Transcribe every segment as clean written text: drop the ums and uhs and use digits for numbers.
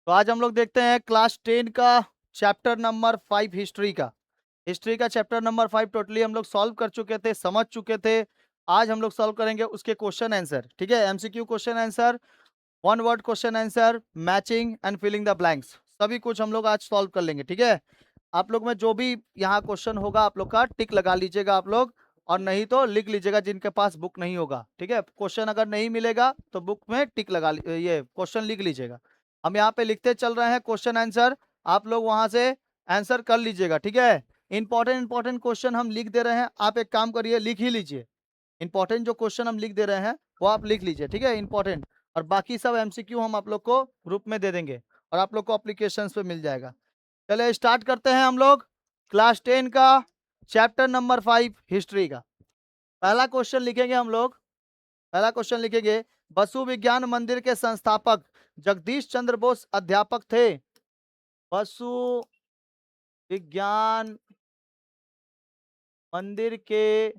तो आज हम लोग देखते हैं क्लास 10 का चैप्टर नंबर 5 हिस्ट्री का। हिस्ट्री का चैप्टर नंबर 5 टोटली हम लोग सॉल्व कर चुके थे, समझ चुके थे। आज हम लोग सॉल्व करेंगे उसके क्वेश्चन आंसर। ठीक है, MCQ question answer, one word question answer, matching and filling the blanks, सभी कुछ हम लोग आज सॉल्व कर लेंगे। ठीक है, आप लोग में जो भी यहाँ क्वेश्चन होगा आप लोग का टिक लगा लीजिएगा आप लोग, और नहीं तो लिख लीजिएगा जिनके पास बुक नहीं होगा। ठीक है, क्वेश्चन अगर नहीं मिलेगा तो बुक में टिक लगा ये क्वेश्चन लिख लीजिएगा। हम यहाँ पे लिखते चल रहे हैं क्वेश्चन आंसर, आप लोग वहां से आंसर कर लीजिएगा। ठीक है, इंपॉर्टेंट इंपॉर्टेंट क्वेश्चन हम लिख दे रहे हैं, आप एक काम करिए लिख ही लीजिए। इंपॉर्टेंट जो क्वेश्चन हम लिख दे रहे हैं वो आप लिख लीजिए। ठीक है, इंपॉर्टेंट, और बाकी सब एमसीक्यू हम आप लोग को ग्रुप में दे देंगे और आप लोग को अप्लीकेशन पे मिल जाएगा। चले स्टार्ट करते हैं हम लोग क्लास 10 का चैप्टर नंबर 5 हिस्ट्री का। पहला क्वेश्चन लिखेंगे हम लोग। पहला क्वेश्चन लिखेंगे, बसु विज्ञान मंदिर के संस्थापक जगदीश चंद्र बोस अध्यापक थे। बसु विज्ञान मंदिर के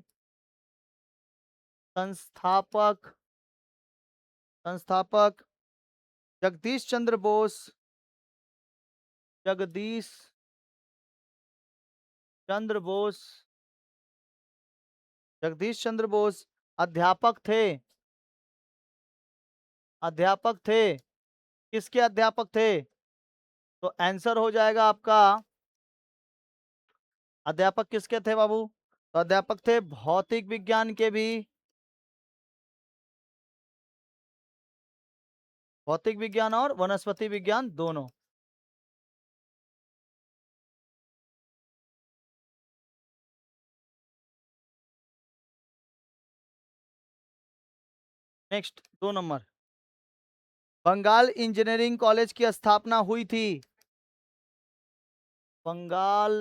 संस्थापक संस्थापक जगदीश चंद्र बोस, जगदीश चंद्र बोस, जगदीश चंद्र बोस अध्यापक थे। अध्यापक थे, किसके अध्यापक थे? तो आंसर हो जाएगा आपका, अध्यापक किसके थे बाबू? तो अध्यापक थे भौतिक विज्ञान के भी, भौतिक विज्ञान और वनस्पति विज्ञान दोनों। Next 2 number, Bengal engineering college की स्थापना हुई थी। Bengal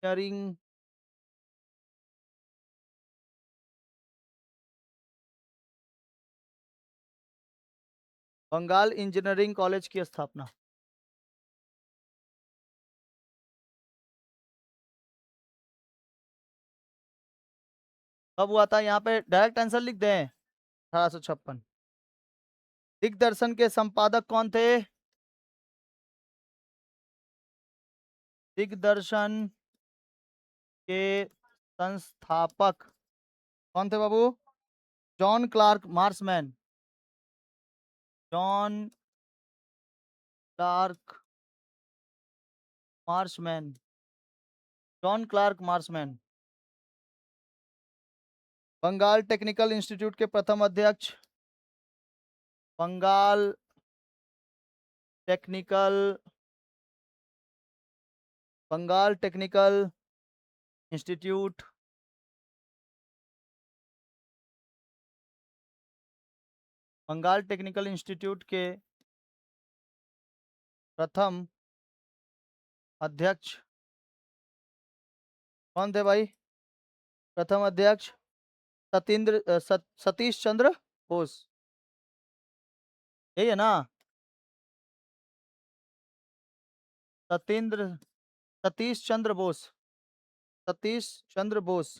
engineering, Bengal engineering college की स्थापना कब हुआ था? यहाँ पे डायरेक्ट आंसर लिख दें, 1856। दिग्दर्शन के संपादक कौन थे? दिग्दर्शन के संस्थापक कौन थे बाबू? John Clark Marshman. John Clark Marshman, John Clark Marshman. Bengal technical institute के प्रथम अध्यक्ष, Bengal technical, Bengal technical institute, Bengal technical institute के प्रथम अध्यक्ष कौन थे भाई? प्रथम अध्यक्ष सतीश चंद्र बोस, यही है ना? सतेंद्र, सतीश चंद्र बोस, सतीश चंद्र बोस।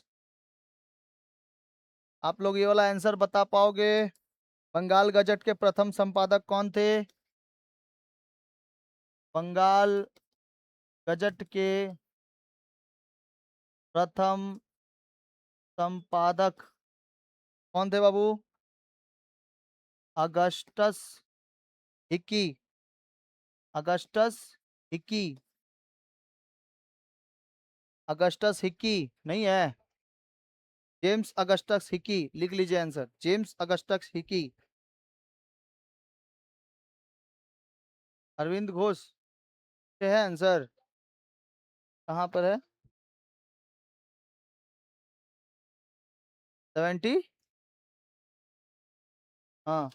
आप लोग ये वाला आंसर बता पाओगे? बंगाल गजट के प्रथम संपादक कौन थे? बंगाल गजट के प्रथम संपादक कौन थे बाबू? Augustus Hicky, Augustus Hicky, Augustus Hicky नहीं है, जेम्स अगस्टस हिक्की लिख लीजिए answer, James Augustus Hicky. Aurobindo Ghosh ये है आंसर, कहाँ पर है? 70, हाँ।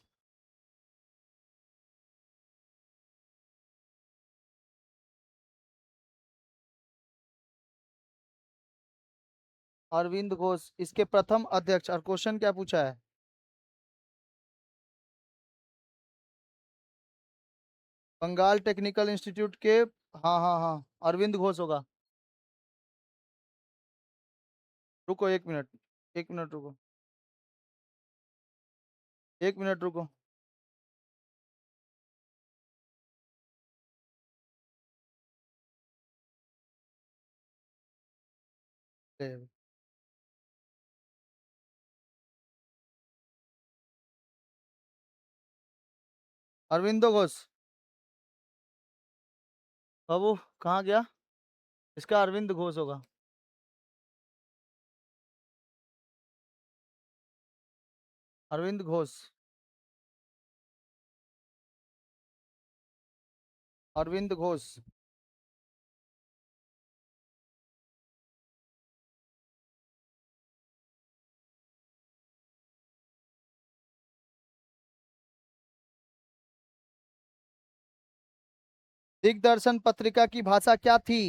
अरविंद घोष इसके प्रथम अध्यक्ष, और क्वेश्चन क्या पूछा है? बंगाल टेक्निकल इंस्टीट्यूट के, हाँ हाँ हाँ, अरविंद घोष होगा। रुको 1 मिनट, 1 मिनट रुको, 1 मिनट रुको। ए, अरविंदो घोष। बाबू कहाँ गया? इसका अरविंद घोष होगा। अरविंद घोष। अरविंद घोष। दिग्दर्शन पत्रिका की भाषा क्या थी?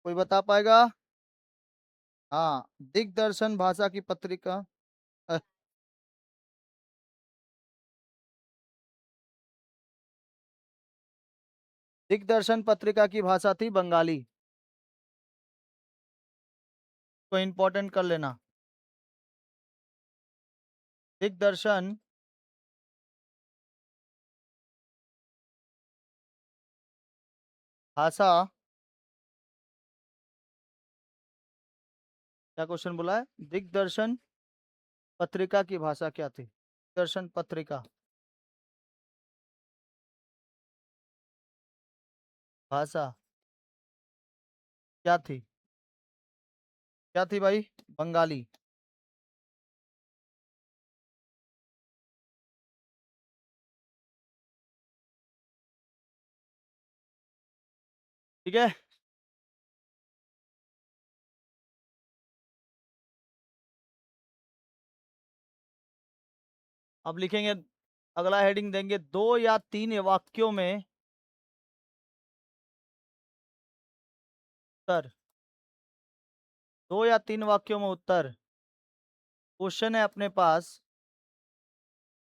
कोई बता पाएगा? हाँ, दिग्दर्शन भाषा की पत्रिका। अ, दिग्दर्शन पत्रिका की भाषा थी बंगाली। को इंपॉर्टेंट कर लेना। दिग्दर्शन भाषा, क्या क्वेश्चन बोला है? दिग्दर्शन पत्रिका की भाषा क्या थी? दर्शन पत्रिका भाषा क्या थी? क्या थी भाई? बंगाली। ठीक है। अब लिखेंगे, अगला हेडिंग देंगे, 2 या 3 वाक्यों में उत्तर। 2 या 3 वाक्यों में उत्तर। क्वेश्चन है अपने पास,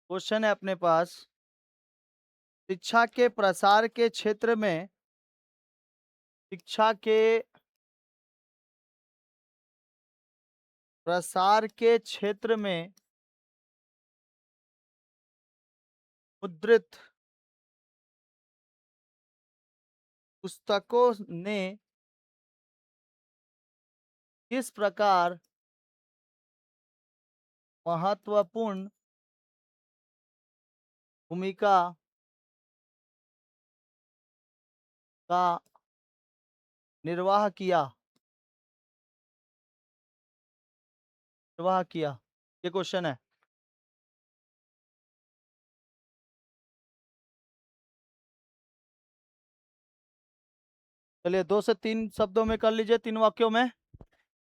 क्वेश्चन है अपने पास, शिक्षा के प्रसार के क्षेत्र में, शिक्षा के प्रसार के क्षेत्र में मुद्रित पुस्तकों ने किस प्रकार महत्वपूर्ण भूमिका का निर्वाह किया, निर्वाह किया? ये क्वेश्चन है। चलिए 2 से 3 शब्दों में कर लीजिए, 3 वाक्यों में।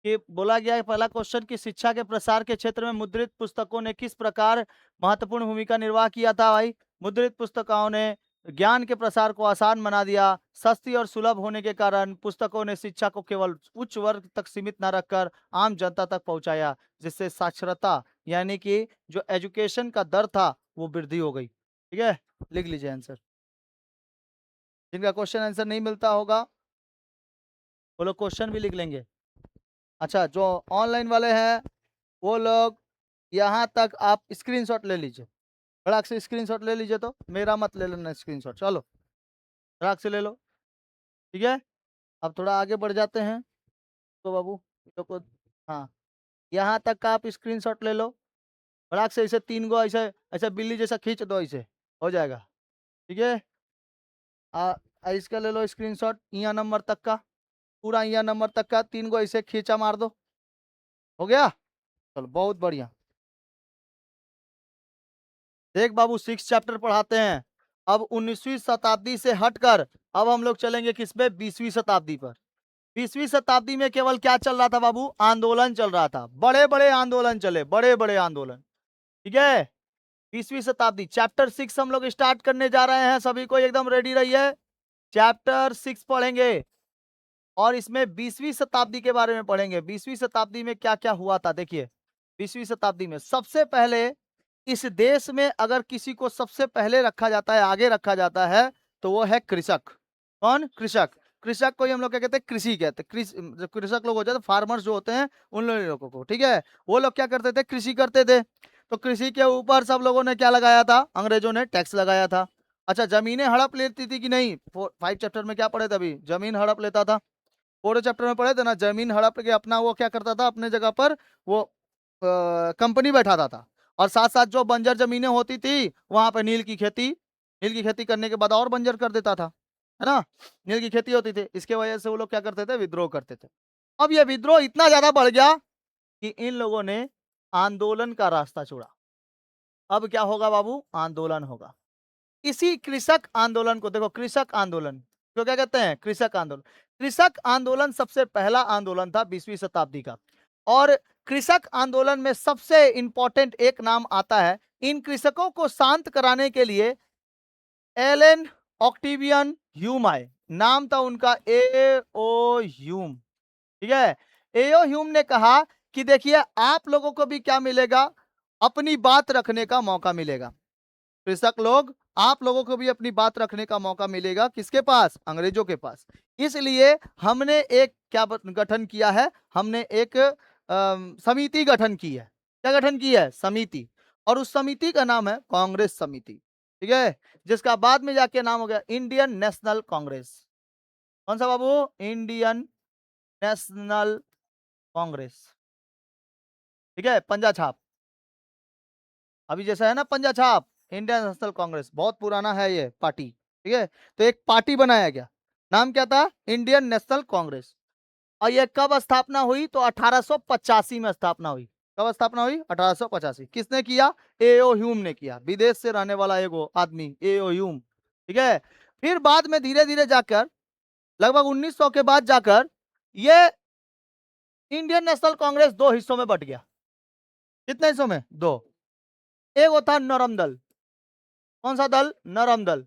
कि बोला गया है पहला क्वेश्चन कि शिक्षा के प्रसार के क्षेत्र में मुद्रित पुस्तकों ने किस प्रकार महत्वपूर्ण भूमिका निर्वाह किया था भाई? मुद्रित पुस्तकों ने ज्ञान के प्रसार को आसान बना दिया। सस्ती और सुलभ होने के कारण पुस्तकों ने शिक्षा को केवल उच्च वर्ग तक सीमित न रखकर आम जनता तक पहुंचाया, जिससे साक्षरता यानी कि जो एजुकेशन का दर था वो वृद्धि हो गई। ठीक है, लिख लीजिए आंसर। जिनका क्वेश्चन आंसर नहीं मिलता होगा वो लोग क्वेश्चन भी लिख लेंगे। अच्छा, जो ऑनलाइन वाले हैं वो लोग यहाँ तक आप स्क्रीनशॉट ले लीजिए। फटाक से स्क्रीनशॉट ले लीजिए, तो मेरा मत ले लेना स्क्रीनशॉट। चलो फटाक से ले लो। ठीक है, अब थोड़ा आगे बढ़ जाते हैं तो बाबू ये लोग को, हाँ, यहाँ तक का आप स्क्रीनशॉट ले लो। फटाक से ऐसे 3 गो ऐसे ऐसे बिल्ली जैसा खींच दो, ऐसे हो जाएगा। ठीक है, इसका ले लो स्क्रीनशॉट, यहाँ नंबर तक का, पूरा यहाँ नंबर तक का 3 गो ऐसे खींचा मार दो। हो गया? चलो बहुत बढ़िया। देख बाबू 6 चैप्टर पढ़ाते हैं। अब 19वीं शताब्दी से हटकर अब हम लोग चलेंगे किस पे? 20वीं शताब्दी पर। 20वीं शताब्दी में केवल क्या चल रहा था बाबू? आंदोलन चल रहा था, बड़े बड़े आंदोलन चले, बड़े बड़े आंदोलन। ठीक है, 20वीं शताब्दी चैप्टर 6 हम लोग स्टार्ट करने जा रहे हैं, सभी को एकदम रेडी रहिए। चैप्टर 6 पढ़ेंगे और इसमें 20वीं शताब्दी के बारे में पढ़ेंगे। 20वीं शताब्दी में क्या क्या हुआ था देखिए। 20वीं शताब्दी में सबसे पहले इस देश में अगर किसी को सबसे पहले रखा जाता है, आगे रखा जाता है, तो वो है कृषक। कौन? कृषक। कृषक को ही हम लोग क्या कहते हैं? कृषि कहते हैं। कृषक लोग हो जाते, फार्मर्स जो होते हैं उन लोगों को। ठीक है, वो लोग क्या करते थे? कृषि करते थे। तो कृषि के ऊपर सब लोगों ने क्या लगाया था? अंग्रेजों ने टैक्स लगाया था। अच्छा, जमीनें हड़प लेती थी कि नहीं? 5 चैप्टर में क्या पढ़े थे अभी? जमीन हड़प लेता था। 4 चैप्टर में पढ़े थे ना, जमीन हड़प के अपना वो क्या करता था, अपने जगह पर वो कंपनी बैठाता था, और साथ साथ जो बंजर जमीनें होती थी वहां पर नील की खेती करने के बाद और बंजर कर देता था, है ना। नील की खेती होती थी, इसके वजह से वो लोग क्या करते थे, विद्रोह करते थे। अब ये विद्रोह इतना ज्यादा बढ़ गया कि इन लोगों ने आंदोलन का रास्ता छोड़ा। अब क्या होगा बाबू, आंदोलन होगा। इसी कृषक आंदोलन को देखो, कृषक आंदोलन तो क्या कहते हैं, कृषक आंदोलन। कृषक आंदोलन सबसे पहला आंदोलन था 20वीं शताब्दी का, और कृषक आंदोलन में सबसे इंपॉर्टेंट एक नाम आता है। इन कृषकों को शांत कराने के लिए एलन ऑक्टिवियन ह्यूम आए, नाम था उनका ए ओ ह्यूम, ठीक है। एओ ह्यूम ने कहा कि देखिए आप लोगों को भी क्या मिलेगा, अपनी बात रखने का मौका मिलेगा। कृषक लोग, आप लोगों को भी अपनी बात रखने का मौका मिलेगा, किसके पास, अंग्रेजों के पास। इसलिए हमने एक क्या गठन किया है, हमने एक समिति गठन की है। क्या गठन की है, समिति, और उस समिति का नाम है कांग्रेस समिति, ठीक है, जिसका बाद में जाके नाम हो गया इंडियन नेशनल कांग्रेस। कौन सा बाबू, इंडियन नेशनल कांग्रेस, ठीक है, पंजा छाप, अभी जैसा है ना पंजा छाप, इंडियन नेशनल कांग्रेस बहुत पुराना है ये पार्टी, ठीक है। तो एक पार्टी बनाया गया, नाम क्या था, इंडियन नेशनल कांग्रेस। और ये कब स्थापना हुई, तो 1885 में स्थापना हुई। कब स्थापना हुई, 1885। किसने किया, एओ ह्यूम ने किया, विदेश से रहने वाला एगो आदमी एओ ह्यूम, ठीक है। फिर बाद में धीरे धीरे जाकर लगभग 1900 के बाद जाकर ये इंडियन नेशनल कांग्रेस दो हिस्सों में बट गया। कितने हिस्सों में, दो। एक होता नरम दल, कौन सा दल, नरम दल,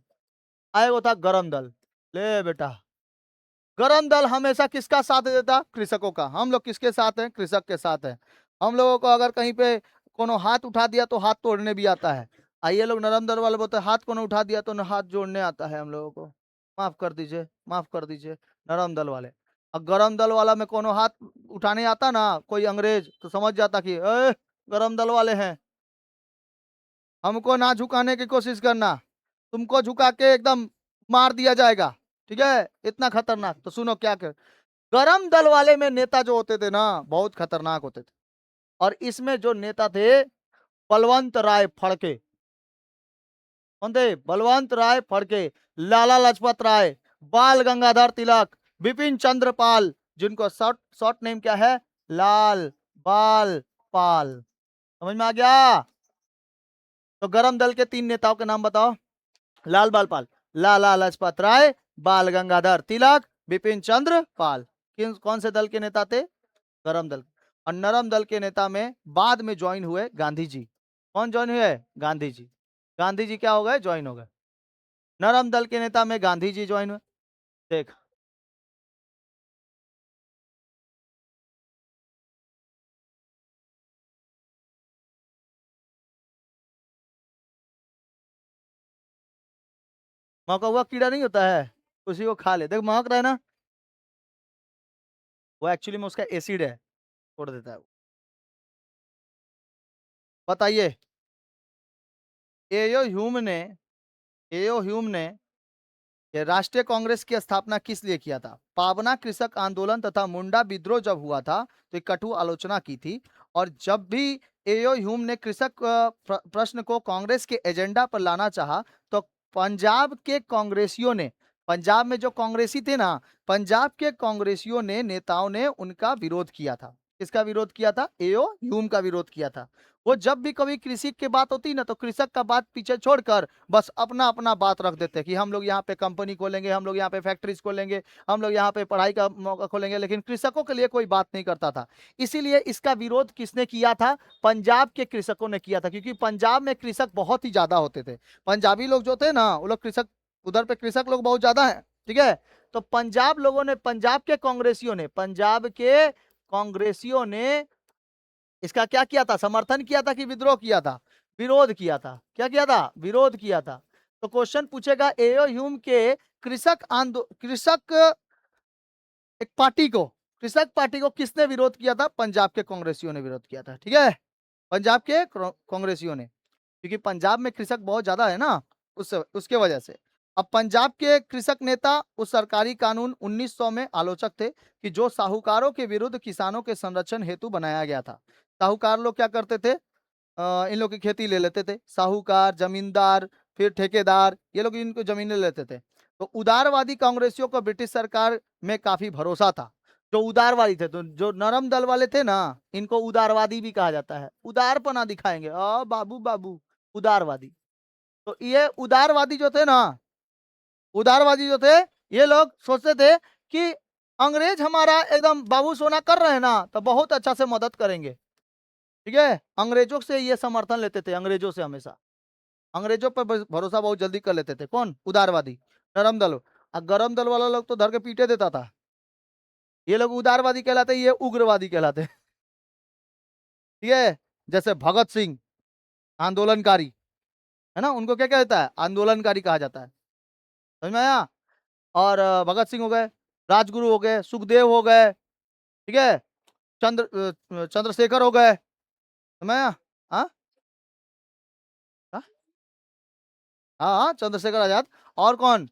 एक होता गरम दल। ले बेटा, गरम दल हमेशा किसका साथ देता, कृषकों का। हम लोग किसके साथ हैं, कृषक के साथ हैं। हम लोगों को अगर कहीं पे कोनो हाथ उठा दिया तो हाथ तोड़ने भी आता है। आइए लोग नरम दल वाले बोलते हैं हाथ को उठा दिया तो हाथ जोड़ने आता है हम लोगों को, माफ कर दीजिए, माफ कर दीजिए, नरम दल वाले। और गरम दल वाला में कोनो हाथ उठाने आता ना कोई अंग्रेज, तो समझ जाता कि गरम दल वाले हैं, हमको ना झुकाने की कोशिश करना, तुमको झुका के एकदम मार दिया जाएगा, ठीक है, इतना खतरनाक। तो सुनो क्या कर, गरम दल वाले में नेता जो होते थे ना बहुत खतरनाक होते थे, और इसमें जो नेता थे बलवंत राय फड़के। कौन थे, बलवंत राय फड़के, लाला लाजपत राय, बाल गंगाधर तिलक, बिपिन चंद्र पाल, जिनको शॉर्ट शॉर्ट नेम क्या है, लाल बाल पाल। समझ में आ गया। तो गरम दल के 3 नेताओं के नाम बताओ, लाल बाल पाल, लाला लाजपत राय, बाल गंगाधर तिलक, बिपिन चंद्र पाल। किन कौन से दल के नेता थे, गरम दल। और नरम दल के नेता में बाद में ज्वाइन हुए गांधी जी। कौन ज्वाइन हुए, गांधी जी। गांधी जी क्या हो गए, ज्वाइन हो गए। नरम दल के नेता में गांधी जी ज्वाइन हुए। देख, महका हुआ कीड़ा नहीं होता है, उसी को खा ले, देख महक रहा है ना, वो एक्चुअली में उसका एसिड है, छोड़ देता है वो। बताइए, एयो ह्यूम ने एयो ह्यूम ने ये राष्ट्रीय कांग्रेस की स्थापना किस लिए किया था। पावना कृषक आंदोलन तथा मुंडा विद्रोह जब हुआ था तो एक कटु आलोचना की थी, और जब भी एओ ह्यूम ने कृषक प्रश्न को कांग्रेस के एजेंडा पर लाना चाहा तो पंजाब के कांग्रेसियों ने, पंजाब में जो कांग्रेसी थे ना, पंजाब के कांग्रेसियों ने, नेताओं ने उनका विरोध किया था। किसका विरोध किया था, एओ ह्यूम का विरोध किया था। वो जब भी कभी कृषि की बात होती ना तो कृषक का बात पीछे छोड़कर बस अपना अपना बात रख देते कि हम लोग यहाँ पे कंपनी खोलेंगे, हम लोग यहाँ पे फैक्ट्रीज खोलेंगे, हम लोग यहाँ पे पढ़ाई का मौका खोलेंगे, लेकिन कृषकों के लिए कोई बात नहीं करता था। इसीलिए इसका विरोध किसने किया था, पंजाब के कृषकों ने किया था, क्योंकि पंजाब में कृषक बहुत ही ज्यादा होते थे। पंजाबी लोग जो थे ना वो लोग कृषक, उधर पे कृषक लोग बहुत ज्यादा है, ठीक है। तो पंजाब लोगों ने, पंजाब के कांग्रेसियों ने, पंजाब के कांग्रेसियों ने इसका क्या किया था, समर्थन किया था कि विद्रोह किया था, विरोध किया था। क्या किया था, विरोध किया था। तो क्वेश्चन पूछेगा एओ ह्यूम के कृषक एक पार्टी को, कृषक पार्टी को किसने विरोध किया था, पंजाब के कांग्रेसियों ने विरोध किया था, ठीक है, पंजाब के कांग्रेसियों ने, क्योंकि पंजाब में कृषक बहुत ज्यादा है ना, उससे उसके वजह से। अब पंजाब के कृषक नेता उस सरकारी कानून 1900 में आलोचक थे कि जो साहूकारों के विरुद्ध किसानों के संरक्षण हेतु बनाया गया था। साहूकार लोग क्या करते थे, इन लोग की खेती ले लेते थे। साहूकार, जमींदार, फिर ठेकेदार, ये लोग इनको जमीनें लेते थे। तो उदारवादी कांग्रेसियों को ब्रिटिश सरकार में काफी भरोसा था। जो उदारवादी थे, तो जो नरम दल वाले थे ना, इनको उदारवादी भी कहा जाता है। उदारपना दिखाएंगे, बाबू बाबू, उदारवादी। तो ये उदारवादी जो थे ना, उदारवादी जो थे, ये लोग सोचते थे कि अंग्रेज हमारा एकदम बाबू सोना कर रहे हैं ना, तो बहुत अच्छा से मदद करेंगे। ठीक है, अंग्रेजों से ये समर्थन लेते थे, अंग्रेजों से हमेशा। अंग्रेजों पर भरोसा बहुत जल्दी कर लेते थे। कौन? उदारवादी, नरम दल। और गरम दल वाला लोग तो धर के पीटे देता था। ये लोग उदारवादी कहलाते, ये उग्रवादी कहलाते। ठीक है, जैसे भगत सिंह आंदोलनकारी, है ना, उनको क्या कहता है? आंदोलनकारी कहा जाता है। समझ में आया? और भगत सिंह हो गए, राजगुरु हो गए, सुखदेव हो गए, ठीक है, चंद्रशेखर हो गए। समझ में आया? हाँ हाँ हाँ हाँ, चंद्रशेखर आजाद। और कौन?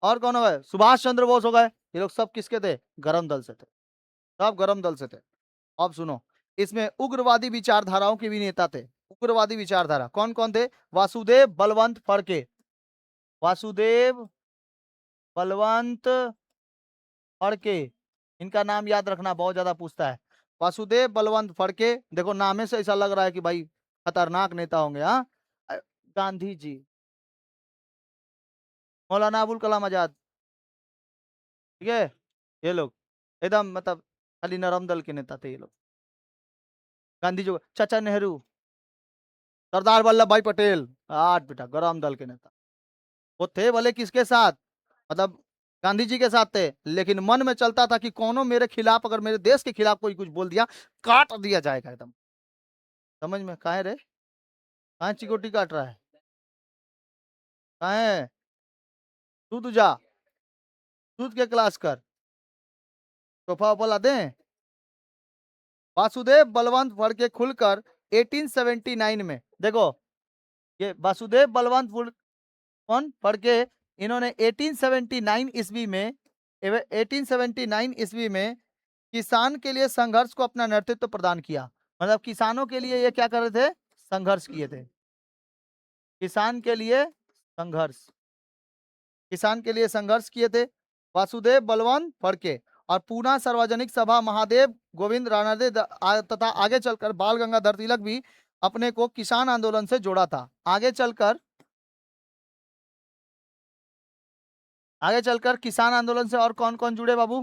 और कौन हो गए? सुभाष चंद्र बोस हो गए। ये लोग सब किसके थे? गरम दल से थे। सब गरम दल से थे। अब सुनो, इसमें उग्रवादी विचारधाराओं के भी नेता थे। उग्रवादी विचारधारा कौन कौन थे? वासुदेव बलवंत फड़के। वासुदेव बलवंत फड़के, इनका नाम याद रखना, बहुत ज्यादा पूछता है। वासुदेव बलवंत फड़के, देखो नामे से ऐसा लग रहा है कि भाई खतरनाक नेता होंगे। हाँ, गांधी जी, मौलाना अबुल कलाम आजाद, ठीक है, ये लोग एकदम मतलब खाली नरम दल के नेता थे ये लोग। गांधी जी, चाचा नेहरू, सरदार वल्लभ भाई पटेल, आठ बेटा गरम दल के नेता। वो थे भले किसके साथ, मतलब गांधी जी के साथ थे, लेकिन मन में चलता था कि कोनो मेरे खिलाफ, अगर मेरे देश के खिलाफ कोई कुछ बोल दिया, काट दिया जाएगा एकदम। समझ में? काहे रे, काहे चिकोटी काट रहा है? काहे? दूध जा, दूध के क्लास कर, सोफा वोफा ला दें। वासुदेव बलवंत फड़के खुलकर 1879 में, देखो ये वासुदेव बलवंत कौन? फड़के, इन्होंने 1879 ईस्वी में, 1879 ईस्वी में किसान के लिए संघर्ष को अपना नेतृत्व प्रदान किया। मतलब किसानों के लिए ये क्या कर रहे थे? संघर्ष किए थे। किसान के लिए संघर्ष, किसान के लिए संघर्ष किए थे वासुदेव बलवंत फड़के। और पूना सार्वजनिक सभा महादेव गोविंद रानडे तथा आगे चलकर बाल गंगाधर तिलक भी अपने को किसान आंदोलन से जोड़ा था। आगे चलकर किसान आंदोलन से और कौन कौन जुड़े बाबू?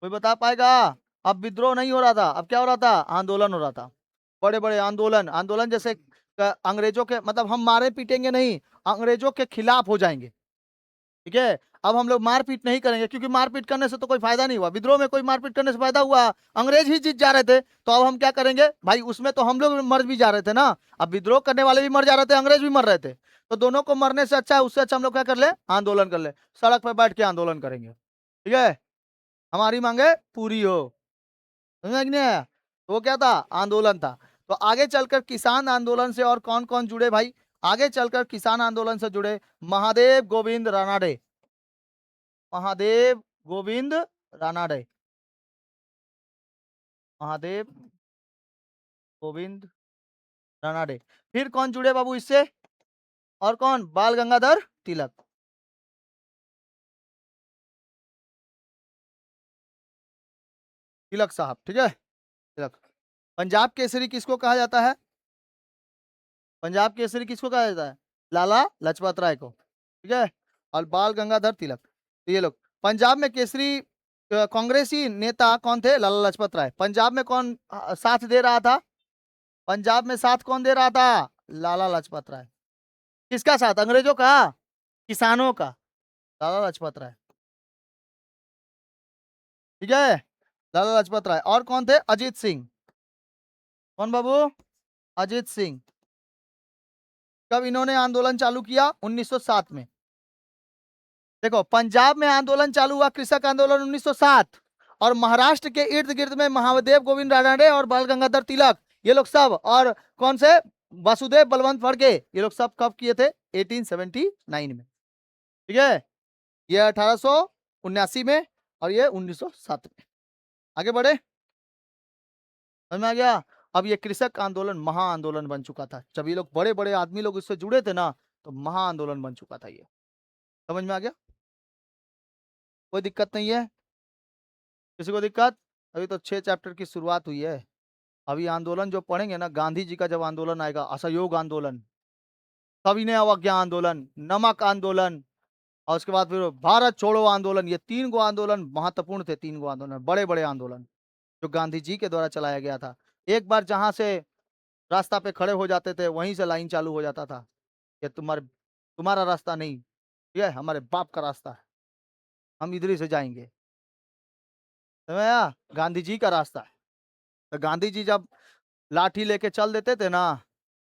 कोई बता पाएगा? अब विद्रोह नहीं हो रहा था, अब क्या हो रहा था? आंदोलन हो रहा था। बड़े बड़े आंदोलन, आंदोलन जैसे अंग्रेजों के, मतलब हम मारे पीटेंगे नहीं, अंग्रेजों के खिलाफ हो जाएंगे। ठीक है, अब हम लोग मारपीट नहीं करेंगे, क्योंकि मारपीट करने से तो कोई फायदा नहीं हुआ। विद्रोह में कोई मारपीट करने से फायदा हुआ? अंग्रेज ही जीत जा रहे थे, तो अब हम क्या करेंगे भाई? उसमें तो हम लोग मर भी जा रहे थे ना। अब विद्रोह करने वाले भी मर जा रहे थे, अंग्रेज भी मर रहे थे, तो दोनों को मरने से अच्छा है, उससे अच्छा हम लोग क्या कर ले? आंदोलन कर ले, सड़क पर बैठ के आंदोलन करेंगे। ठीक है, हमारी मांगे पूरी हो। समझ नहीं आया? तो वो क्या था? आंदोलन था। तो आगे चलकर किसान आंदोलन से और कौन कौन जुड़े भाई? आगे चलकर किसान आंदोलन से जुड़े महादेव गोविंद रानाडे। महादेव गोविंद रानाडे, महादेव गोविंद रानाडे। फिर कौन जुड़े बाबू इससे? और कौन? बाल गंगाधर तिलक। तिलक साहब, ठीक है, तिलक। पंजाब केसरी किसको कहा जाता है? पंजाब केसरी किसको कहा जाता है? लाला लाजपत राय को, ठीक है, और बाल गंगाधर तिलक। तो ये लोग पंजाब में केसरी कांग्रेसी नेता कौन थे? लाला लाजपत राय। पंजाब में कौन साथ दे रहा था? पंजाब में साथ कौन दे रहा था? लाला लाजपत राय। किसका साथ? अंग्रेजों का? किसानों का? लाला लाजपत राय, ठीक है, लाला लाजपत राय। और कौन थे? अजीत सिंह। कौन बाबू? अजीत सिंह। कब इन्होंने आंदोलन चालू किया? 1907 में। देखो, पंजाब में आंदोलन चालू हुआ, कृषक आंदोलन 1907, और महाराष्ट्र के इर्द गिर्द में महादेव गोविंद रानडे और बाल गंगाधर तिलक, ये लोग सब, और कौन से? वासुदेव बलवंत फड़के, ये लोग सब कब किए थे? 1879 में। ठीक है, ये 1879 में और ये 1907 में। आगे बढ़े, समझ में आ गया? अब ये कृषक आंदोलन महा आंदोलन बन चुका था, जब ये लोग बड़े बड़े आदमी लोग इससे जुड़े थे ना, तो महा आंदोलन बन चुका था ये। समझ में आ गया? कोई दिक्कत नहीं है? किसी को दिक्कत? अभी तो 6 चैप्टर की शुरुआत हुई है। अभी आंदोलन जो पढ़ेंगे ना, गांधी जी का जब आंदोलन आएगा, असहयोग आंदोलन, सविनय अवज्ञा आंदोलन, नमक आंदोलन, और उसके बाद फिर भारत छोड़ो आंदोलन, ये 3 गो आंदोलन महत्वपूर्ण थे। 3 गो आंदोलन, बड़े बड़े आंदोलन जो गांधी जी के द्वारा चलाया गया था। एक बार जहां से रास्ता पे खड़े हो जाते थे, वहीं से लाइन चालू हो जाता था कि तुम्हारा रास्ता नहीं, ये हमारे बाप का रास्ता है, हम इधर ही से जाएंगे। समझ आया? गांधी जी का रास्ता है। तो गांधी जी जब लाठी लेके चल देते थे ना,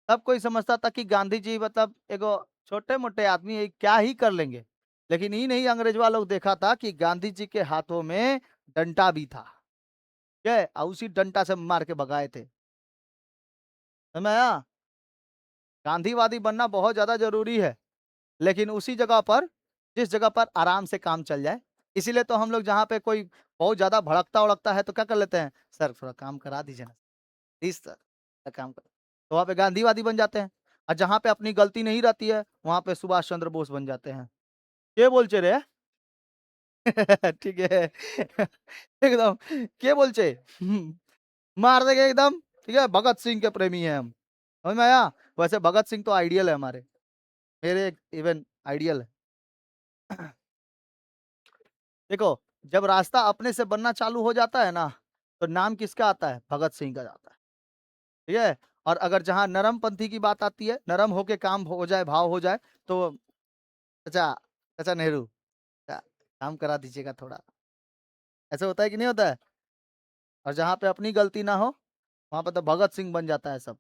तब कोई समझता था कि गांधी जी मतलब एगो छोटे मोटे आदमी है, क्या ही कर लेंगे। लेकिन ये नहीं, अंग्रेजवा लोग देखा था कि गांधी जी के हाथों में डंडा भी था, क्या है, और उसी डंडा से मार के भगाए थे। समझ में आया? गांधीवादी बनना बहुत ज्यादा जरूरी है, लेकिन उसी जगह पर, जिस जगह पर आराम से काम चल जाए। इसीलिए तो हम लोग जहाँ पे कोई बहुत ज्यादा भड़कता उड़कता है तो क्या कर लेते हैं, सर थोड़ा काम करा दीजिए ना, प्लीज सर, थोड़ा काम कर, तो वहाँ पे गांधीवादी बन जाते हैं। और जहाँ पे अपनी गलती नहीं रहती है, वहां पे सुभाष चंद्र बोस बन जाते हैं। के बोलचे रे? ठीक है। एकदम के बोलचे, मार देंगे एकदम। ठीक है, भगत सिंह के प्रेमी हैं हम। समझ में आया? वैसे भगत सिंह तो आइडियल है हमारे, मेरे इवन आइडियल है। देखो, जब रास्ता अपने से बनना चालू हो जाता है ना, तो नाम किसका आता है? भगत सिंह का आता है। ठीक है, और अगर जहां नरम पंथी की बात आती है, नरम होके काम हो जाए, भाव हो जाए, तो चाचा, चाचा नेहरू, "चा- काम करा दीजिएगा थोड़ा", ऐसा होता है कि नहीं होता है? और जहां पे अपनी गलती ना हो, वहां पर तो भगत सिंह बन जाता है सब,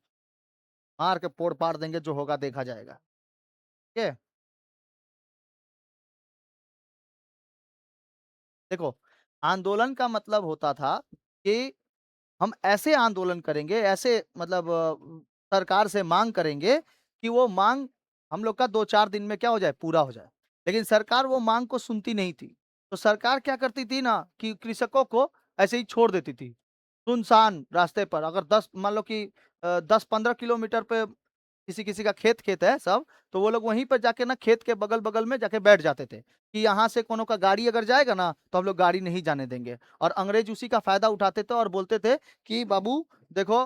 मार के पोड़ पाड़ देंगे, जो होगा देखा जाएगा। ठीक है, देखो, आंदोलन का मतलब होता था कि हम ऐसे आंदोलन करेंगे, ऐसे मतलब सरकार से मांग करेंगे कि वो मांग हम लोग का 2-4 दिन में क्या हो जाए, पूरा हो जाए। लेकिन सरकार वो मांग को सुनती नहीं थी। तो सरकार क्या करती थी ना, कि कृषकों को ऐसे ही छोड़ देती थी सुनसान रास्ते पर। अगर 10 मान लो कि 10-15 किलोमीटर पे किसी किसी का खेत खेत है सब, तो वो लोग वहीं पर जाके ना, खेत के बगल बगल में जाके बैठ जाते थे कि यहाँ से कोनो का गाड़ी अगर जाएगा ना, तो हम लोग गाड़ी नहीं जाने देंगे। और अंग्रेज उसी का फायदा उठाते थे और बोलते थे कि बाबू देखो,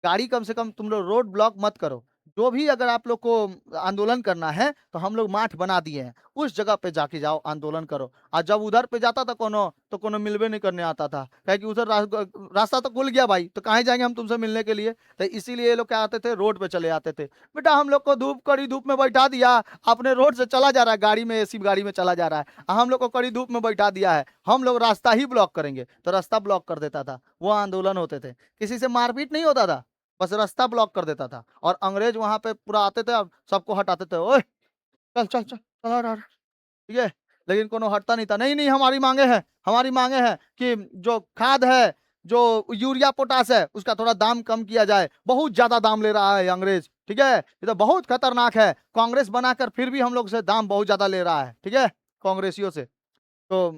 गाड़ी कम से कम तुम लोग रोड ब्लॉक मत करो, जो भी अगर आप लोग को आंदोलन करना है, तो हम लोग माठ बना दिए हैं, उस जगह पे जाके जाओ आंदोलन करो। और जब उधर पे जाता था कोनो, तो कोनो मिलवे नहीं करने आता था, क्या कि उधर रास्ता तो खुल गया भाई, तो कहाँ जाएंगे हम तुमसे मिलने के लिए। तो इसीलिए ये लोग क्या आते थे, रोड पे चले आते थे। बेटा हम लोग को धूप, कड़ी धूप में बैठा दिया, अपने रोड से चला जा रहा है, गाड़ी में, एसी गाड़ी में चला जा रहा है, हम लोग को कड़ी धूप में बैठा दिया है, हम लोग रास्ता ही ब्लॉक करेंगे। तो रास्ता ब्लॉक कर देता था, वो आंदोलन होते थे। किसी से मारपीट नहीं होता था, बस रास्ता ब्लॉक कर देता था। और अंग्रेज वहां पे पूरा आते थे और सबको हटाते थे, ओए चल चल चल चल हट हट। ठीक है, लेकिन कोनो हटता नहीं था। नहीं नहीं, हमारी मांगे हैं, हमारी मांगे हैं कि जो खाद है, जो यूरिया पोटास है, उसका थोड़ा दाम कम किया जाए, बहुत ज्यादा दाम ले रहा है ये अंग्रेज। ठीक है, ये तो बहुत खतरनाक है, कांग्रेस बनाकर फिर भी हम लोग से दाम बहुत ज्यादा ले रहा है। ठीक है, कांग्रेसियों से। तो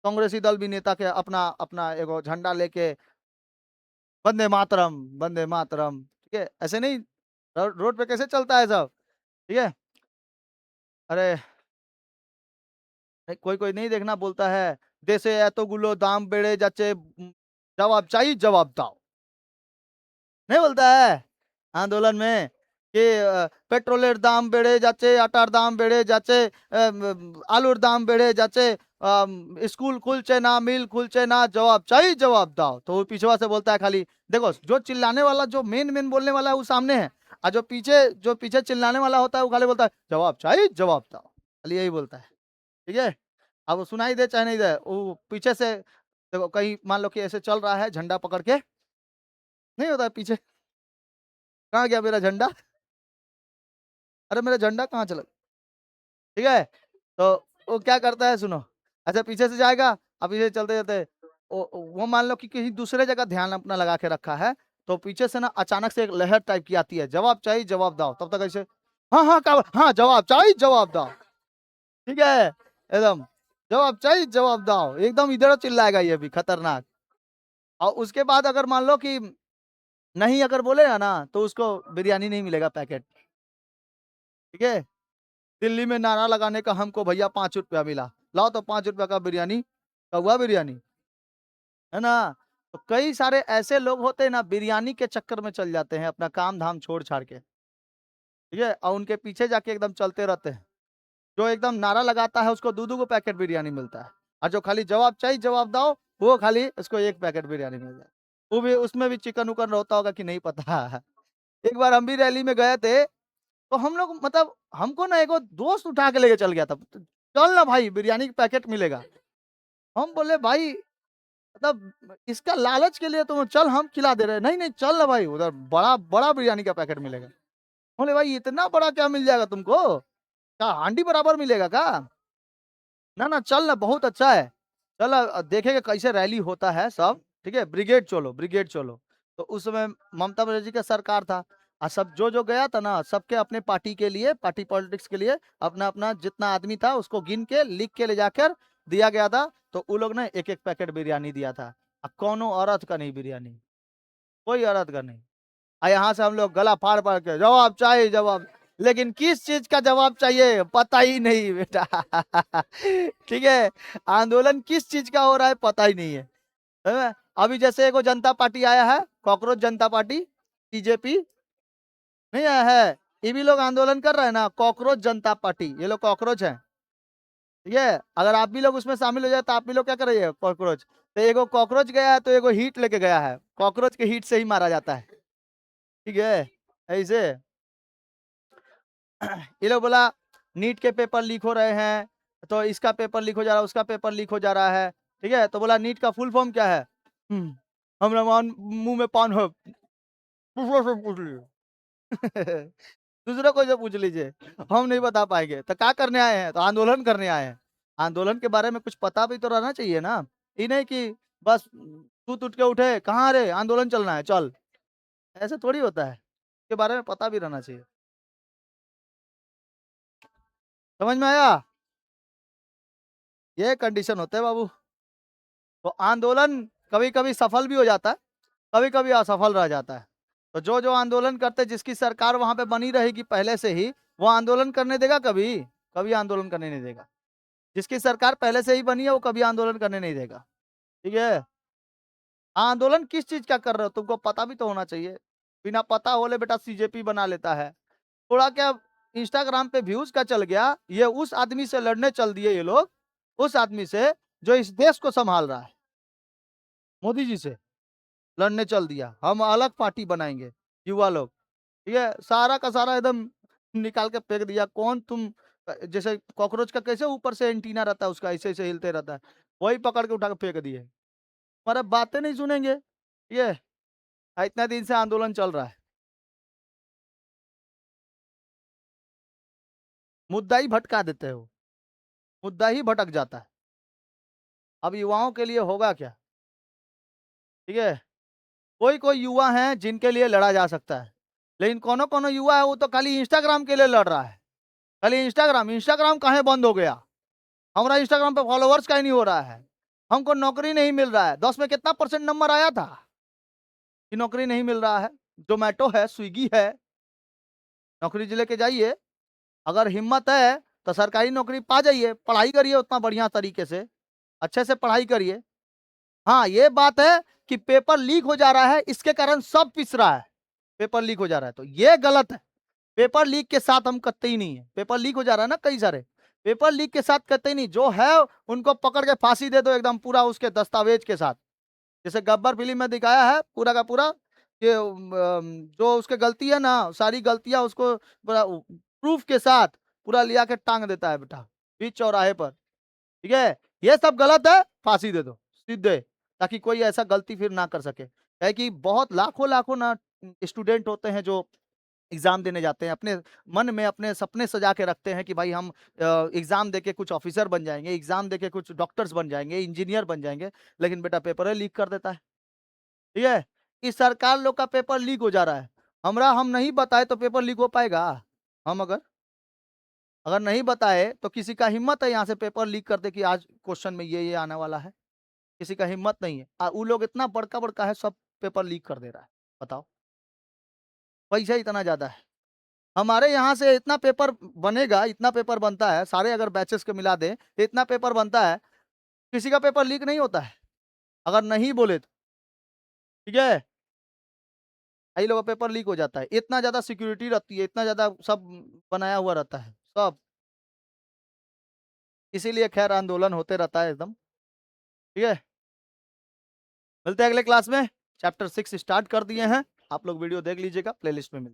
कांग्रेसी दल भी नेता के अपना अपना एगो झंडा लेके, वंदे मातरम, वंदे मातरम। ठीक है, ऐसे नहीं, रोड पे कैसे चलता है सब। ठीक है, अरे कोई कोई नहीं देखना, बोलता है देशे এতগুলো दाम बेड़े যাচ্ছে, जवाब चाहिए, जवाब दाओ, नहीं बोलता है आंदोलन में कि पेट्रोलेर दाम बेड़े যাচ্ছে, आटार दाम बेड़े যাচ্ছে, आलूर दाम बेड़े যাচ্ছে, स्कूल खुलছে ना, मिल खुलছে ना, जवाब चाहिए, जवाब दाओ। तो वो पीछे से बोलता है खाली, देखो जो चिल्लाने वाला, जो मेन मेन बोलने वाला है वो सामने है, और जो पीछे चिल्लाने वाला होता है वो खाली बोलता है जवाब चाहिए, जवाब दाओ, खाली यही बोलता है। ठीक है, अब वो सुनाई दे चाहे नहीं दे, वो पीछे से देखो, कहीं मान लो कि ऐसे चल रहा है झंडा पकड़ के, नहीं होता है पीछे, कहाँ गया मेरा झंडा, अरे मेरा झंडा कहाँ चला। ठीक है, तो वो क्या करता है सुनो, अच्छा पीछे से जाएगा, अब पीछे चलते चलते वो मान लो कि कहीं दूसरे जगह ध्यान अपना लगा के रखा है, तो पीछे से ना अचानक से एक लहर टाइप की आती है, जवाब चाहिए जवाब दाओ। तब तक ऐसे हाँ हाँ का हाँ जवाब चाहिए जवाब दाओ, ठीक है एकदम जवाब चाहिए जवाब दाओ, एकदम इधर चिल्लाएगा ये भी खतरनाक। और उसके बाद अगर मान लो कि नहीं अगर बोलेगा ना तो उसको बिरयानी नहीं मिलेगा पैकेट, ठीक है। दिल्ली में नारा लगाने का हमको भैया 5 रुपया मिला, लाओ तो 5 रुपया का बिरयानी, कौआ बिरयानी, है ना। तो कई सारे ऐसे लोग होते हैं ना बिरयानी के चक्कर में चल जाते हैं अपना काम धाम छोड़ छाड़ के, ठीक है, और उनके पीछे जाके एकदम चलते रहते हैं। जो एकदम नारा लगाता है उसको 2-2 को पैकेट बिरयानी मिलता है, और जो खाली जवाब चाहिए जवाब दो वो खाली उसको 1 पैकेट बिरयानी मिल जाए। वो भी उसमें भी चिकन उकन रहता होगा कि नहीं पता। एक बार हम भी रैली में गए थे, तो हम लोग मतलब हमको ना एगो दोस्त उठा के लेके चल गया था, चल ना भाई बिरयानी का पैकेट मिलेगा। हम बोले भाई मतलब इसका लालच के लिए तुम चल हम खिला दे रहे हैं, नहीं नहीं चल ना भाई उधर बड़ा बड़ा बिरयानी का पैकेट मिलेगा। बोले भाई इतना बड़ा क्या मिल जाएगा तुमको, क्या हांडी बराबर मिलेगा क्या, ना ना चल ना बहुत अच्छा है, चल देखेंगे कैसे रैली होता है सब, ठीक है, ब्रिगेड चलो ब्रिगेड चलो। तो उस समय ममता बनर्जी का सरकार था, और सब जो जो गया था ना सबके अपने पार्टी के लिए, पार्टी पॉलिटिक्स के लिए अपना अपना जितना आदमी था उसको गिन के लिख के ले जाकर दिया गया था। तो वो लोग ने एक एक पैकेट बिरयानी दिया था, और कौनो औरत का नहीं बिरयानी, कोई औरत का नहीं। यहाँ से हम लोग गला फाड़ फाड़ के जवाब चाहिए जवाब, लेकिन किस चीज का जवाब चाहिए पता ही नहीं बेटा। ठीक है, आंदोलन किस चीज का हो रहा है पता ही नहीं है। अभी जैसे एगो जनता पार्टी आया है, कॉकरोच जनता पार्टी, बीजेपी नहीं आया है, ये भी लोग आंदोलन कर रहे हैं ना, कॉकरोच जनता पार्टी, ये लोग कॉकरोच है, ठीक है। अगर आप भी लोग उसमें शामिल हो जाए तो आप भी लोग क्या कर रही है कॉकरोच। तो एगो कॉकरोच गया है तो एगो हीट लेके गया है, कॉकरोच के हीट से ही मारा जाता है, ठीक है ऐसे। ये लोग बोला नीट के पेपर लीक हो रहे हैं, तो इसका पेपर लीक हो जा रहा है उसका पेपर लीक हो जा रहा है, ठीक है। तो बोला नीट का फुल फॉर्म क्या है, हमरा मुंह में पान हो, दूसरों से पूछ लीजिए। दूसरों को जो पूछ लीजिए, हम नहीं बता पाएंगे। तो क्या करने आए हैं, तो आंदोलन करने आए हैं। आंदोलन के बारे में कुछ पता भी तो रहना चाहिए ना, ये नहीं कि बस टूट उठ के उठे कहाँ रे आंदोलन चलना है चल, ऐसे थोड़ी होता है, इसके बारे में पता भी रहना चाहिए। समझ में आया, ये कंडीशन होते है बाबू। तो आंदोलन कभी कभी सफल भी हो जाता है, कभी कभी असफल रह जाता है। तो जो जो आंदोलन करते जिसकी सरकार वहां पे बनी रहेगी पहले से ही, वो आंदोलन करने देगा कभी, कभी आंदोलन करने नहीं देगा। जिसकी सरकार पहले से ही बनी है वो कभी आंदोलन करने नहीं देगा, ठीक है। आंदोलन किस चीज का कर रहे हो तुमको पता भी तो होना चाहिए, बिना पता होले बेटा सीजेपी बना लेता है। थोड़ा क्या इंस्टाग्राम पे व्यूज का चल गया, ये उस आदमी से लड़ने चल दिए ये लोग, उस आदमी से जो इस देश को संभाल रहा है, मोदी जी से लड़ने चल दिया, हम अलग पार्टी बनाएंगे युवा लोग, ठीक है। सारा का सारा एकदम निकाल के फेंक दिया। कौन तुम जैसे कॉकरोच का कैसे ऊपर से एंटीना रहता है उसका ऐसे ऐसे हिलते रहता है, वही पकड़ के उठा के फेंक दिए। हमारा बातें नहीं सुनेंगे, ये इतना दिन से आंदोलन चल रहा है, मुद्दा ही भटका देते हो, मुद्दा ही भटक जाता है। अब युवाओं के लिए होगा क्या, ठीक है। कोई कोई युवा हैं जिनके लिए लड़ा जा सकता है, लेकिन कोनो कोनो युवा है वो तो खाली इंस्टाग्राम के लिए लड़ रहा है, खाली इंस्टाग्राम। इंस्टाग्राम कहाँ बंद हो गया, हमारा इंस्टाग्राम पे फॉलोवर्स का ही नहीं हो रहा है, हमको नौकरी नहीं मिल रहा है। 10 में कितना परसेंट नंबर आया था कि नौकरी नहीं मिल रहा है। जोमेटो है, स्विगी है, नौकरी जिले के जाइए, अगर हिम्मत है तो सरकारी नौकरी पा जाइए, पढ़ाई करिए उतना बढ़िया तरीके से, अच्छे से पढ़ाई करिए। हाँ ये बात है कि पेपर लीक हो जा रहा है इसके कारण सब पिस रहा है, पेपर लीक हो जा रहा है तो ये गलत है। पेपर लीक के साथ हम करते ही नहीं है, पेपर लीक हो जा रहा है ना कई सारे, पेपर लीक के साथ करते ही नहीं, जो है उनको पकड़ के फांसी दे दो एकदम पूरा उसके दस्तावेज के साथ। जैसे गब्बर फिल्म में दिखाया है पूरा का पूरा, कि जो उसके गलती है ना सारी गलतियां उसको प्रूफ के साथ पूरा लिया के टांग देता है बेटा बीच चौराहे पर, ठीक है। ये सब गलत है, फांसी दे दो सीधे, ताकि कोई ऐसा गलती फिर ना कर सके। है कि बहुत लाखों लाखों ना स्टूडेंट होते हैं जो एग्जाम देने जाते हैं, अपने मन में अपने सपने सजा के रखते हैं कि भाई हम एग्जाम देके कुछ ऑफिसर बन जाएंगे, एग्जाम देके कुछ डॉक्टर्स बन जाएंगे, इंजीनियर बन जाएंगे, लेकिन बेटा पेपर लीक कर देता है, ठीक है। कि सरकार लोग का पेपर लीक हो जा रहा है, हम नहीं बताए तो पेपर लीक हो पाएगा? हम अगर अगर नहीं बताए तो किसी का हिम्मत है यहाँ से पेपर लीक कर दे कि आज क्वेश्चन में ये आने वाला है? किसी का हिम्मत नहीं है। वो लोग इतना बड़का-बड़का है, सब पेपर लीक कर दे रहा है। बताओ, पैसा इतना ज़्यादा है। हमारे यहाँ से इतना पेपर बनेगा, इतना पेपर बनता है, सारे अगर बैचेस को मिला दें, तो इतना पेपर बनता है, किसी का पेपर लीक नहीं होता है, अगर नहीं बोले तो, ठीक है? कई लोगों का पेपर लीक हो जाता है। इतना ज़्यादा सिक्योरिटी रहती है, इतना ज़्यादा सब बनाया हुआ रहता है, सब। इसीलिए खैर आंदोलन होते रहता है एकदम, ठीक है? मिलते हैं अगले क्लास में। चैप्टर 6 स्टार्ट कर दिए हैं। आप लोग वीडियो देख लीजिएगा, प्लेलिस्ट में मिल